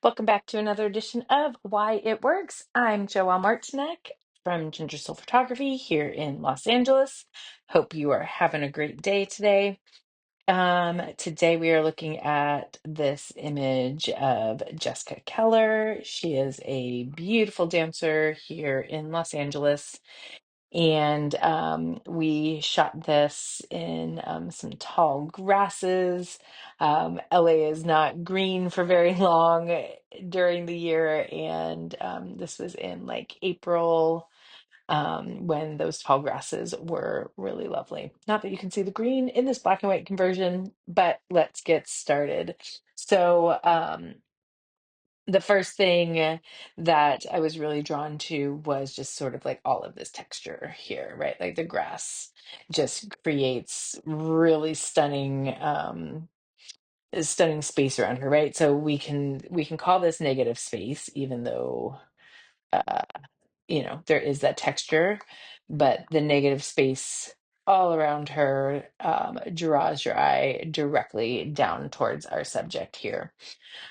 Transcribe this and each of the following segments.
Welcome back to another edition of Why It Works. I'm Joelle Martinek from Ginger Soul Photography here in Los Angeles. Hope you are having a great day today. Today we are looking at this image of Jessica Keller. She is a beautiful dancer here in Los Angeles. And we shot this in some tall grasses. LA is not green for very long during the year, and this was in like April when those tall grasses were really lovely. Not that you can see the green in this black and white conversion, but let's get started. So, the first thing that I was really drawn to was just sort of like all of this texture here, right? Like the grass just creates really stunning space around her, right? So we can call this negative space, even though uh, there is that texture, but the negative space all around her draws your eye directly down towards our subject here.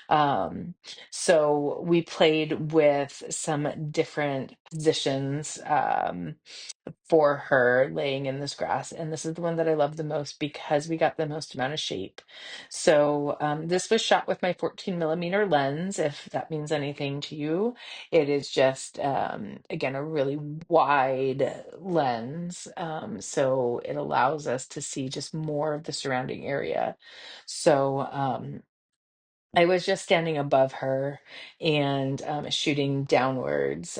Um, so we played with some different positions for her laying in this grass, and this is the one that I love the most because we got the most amount of shape. So this was shot with my 14 millimeter lens, if that means anything to you. It is just again a really wide lens, so it allows us to see just more of the surrounding area. So I was just standing above her and shooting downwards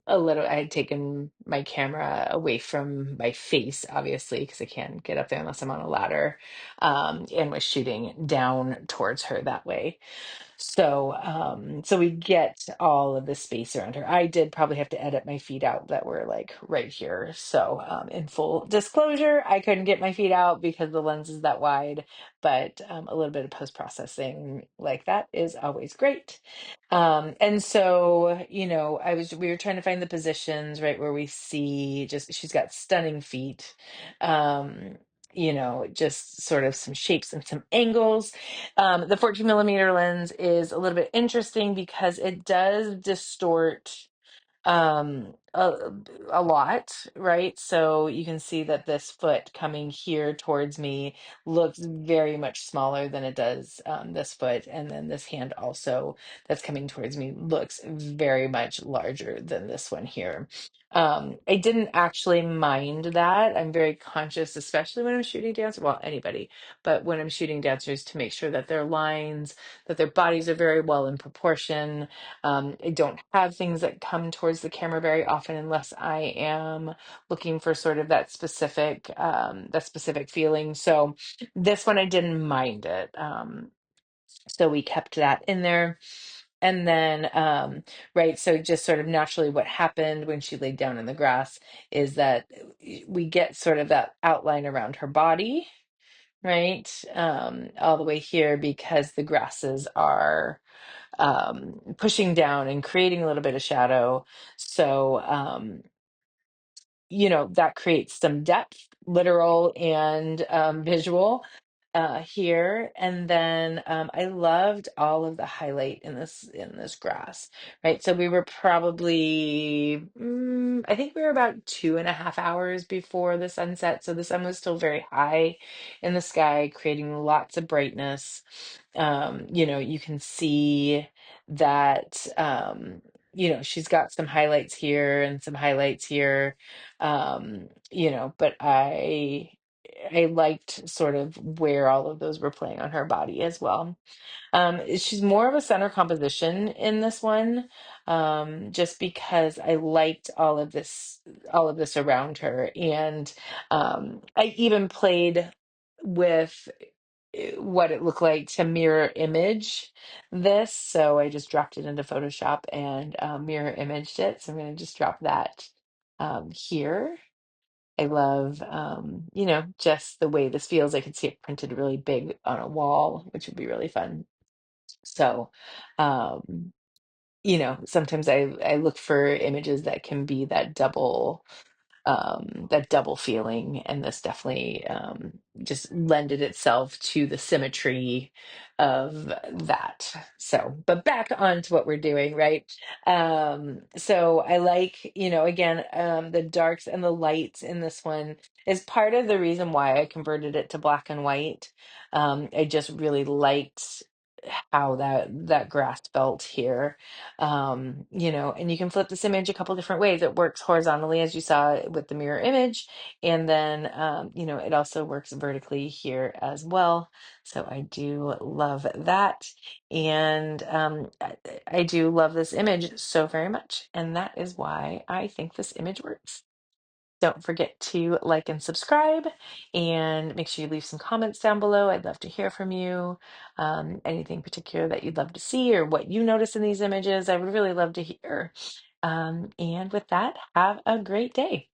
a little. I had taken my camera away from my face, obviously, because I can't get up there unless I'm on a ladder, and was shooting down towards her that way. So we get all of the space around her. I did probably have to edit my feet out that were like right here. So in full disclosure, I couldn't get my feet out because the lens is that wide, but a little bit of post-processing like that is always great. And so, we were trying to find the positions right where we see just she's got stunning feet. Um, just sort of some shapes and some angles. The 14 millimeter lens is a little bit interesting because it does distort a lot, right? So you can see that this foot coming here towards me looks very much smaller than it does this foot, and then this hand also that's coming towards me looks very much larger than this one here. I didn't actually mind that. I'm very conscious, especially when I'm shooting dancers, well, anybody, but when I'm shooting dancers, to make sure that their lines, that their bodies are very well in proportion. I don't have things that come towards the camera very often unless I am looking for sort of that specific feeling. So this one I didn't mind it. So we kept that in there. And then, right, so just sort of naturally what happened when she laid down in the grass is that we get sort of that outline around her body, right? All the way here because the grasses are pushing down and creating a little bit of shadow. So that creates some depth, literal and visual here. And then I loved all of the highlight in this grass, right? So we were probably, I think we were about 2.5 hours before the sunset. So the sun was still very high in the sky, creating lots of brightness. You can see that, she's got some highlights here and some highlights here, but I liked sort of where all of those were playing on her body as well. She's more of a center composition in this one, just because I liked all of this around her, and I even played with what it looked like to mirror image this. So I just dropped it into Photoshop and mirror imaged it. So I'm going to just drop that here. I love, just the way this feels. I could see it printed really big on a wall, which would be really fun. So, um, sometimes I look for images that can be that double. that double feeling, and this definitely just lended itself to the symmetry of that. So, but back on to what we're doing, right? So I like, again, the darks and the lights in this one is part of the reason why I converted it to black and white. I just really liked how that grass felt here. And you can flip this image a couple different ways. It works horizontally, as you saw with the mirror image, and then it also works vertically here as well. So I do love that, and I do love this image so very much, and that is why I think this image works. Don't forget to like and subscribe, and make sure you leave some comments down below. I'd love to hear from you. Anything particular that you'd love to see, or what you notice in these images, I would really love to hear. And with that, have a great day.